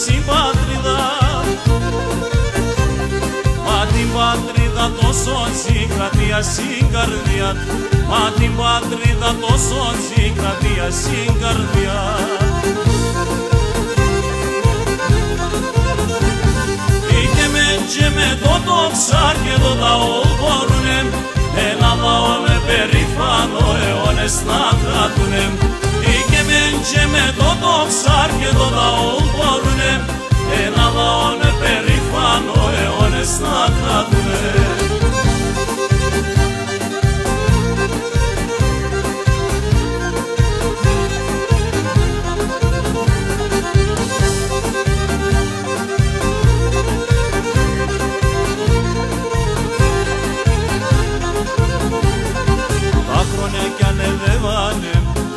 Στην πατρίδα, μα την πατρίδα τόσο συγκρατεία στην καρδιά, μα την πατρίδα τόσο συγκρατεία στην καρδιά. Και με το ψάρι εδώ λαό μπορούνε, ένα λαό με περήφανο αιώνες να κρατούνε. Και με το ψάρι εδώ λαό μπορούνε, ένα λαό με περήφανο αιώνες να κρατούνε.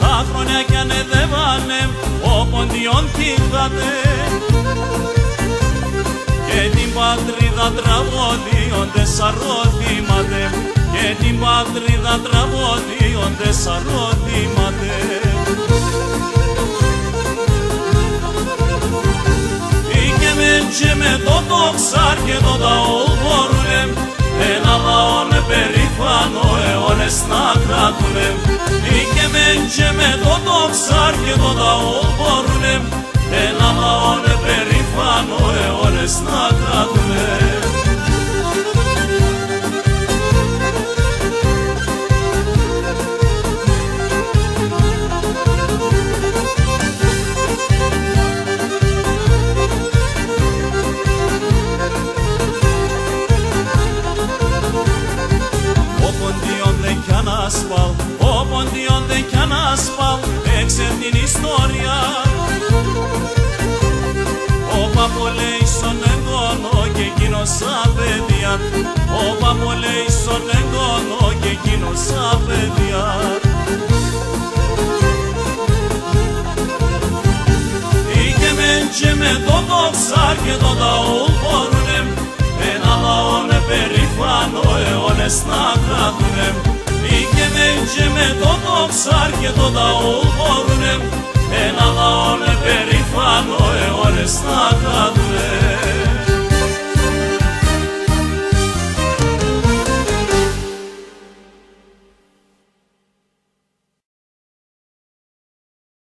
Τα χρόνια κι ανεδεύανε, ο Ποντιόν κοίτατε και την πατρίδα τραγωδίονται σαν ροδίματε, και την πατρίδα τραγωδίονται σαν ροδίματε. Και με το ψάρι εδώ λαό μπορούνε, ένα λαό με περήφανο αιώνες να κρατούνε. Και με το ψάρι εδώ λαό μπορούνε, ένα λαό με περήφανο αιώνες να κρατούνε. Ο Ποντιόν δεν κι ανασπάλ, έξερ την ιστορία. Ο Παπολέης στον εγγόνο και εκείνος σαν παιδιά, ο Παπολέης στον εγγόνο και εκείνος σαν παιδιά. Και με το ψάρι εδώ λαό μπορούνε, ένα λαό με περήφανο αιώνες να κρατούνε. Και με το ψάρι εδώ λαό μπορούνε, ένα λαό με περήφανο αιώνες να κρατούνε.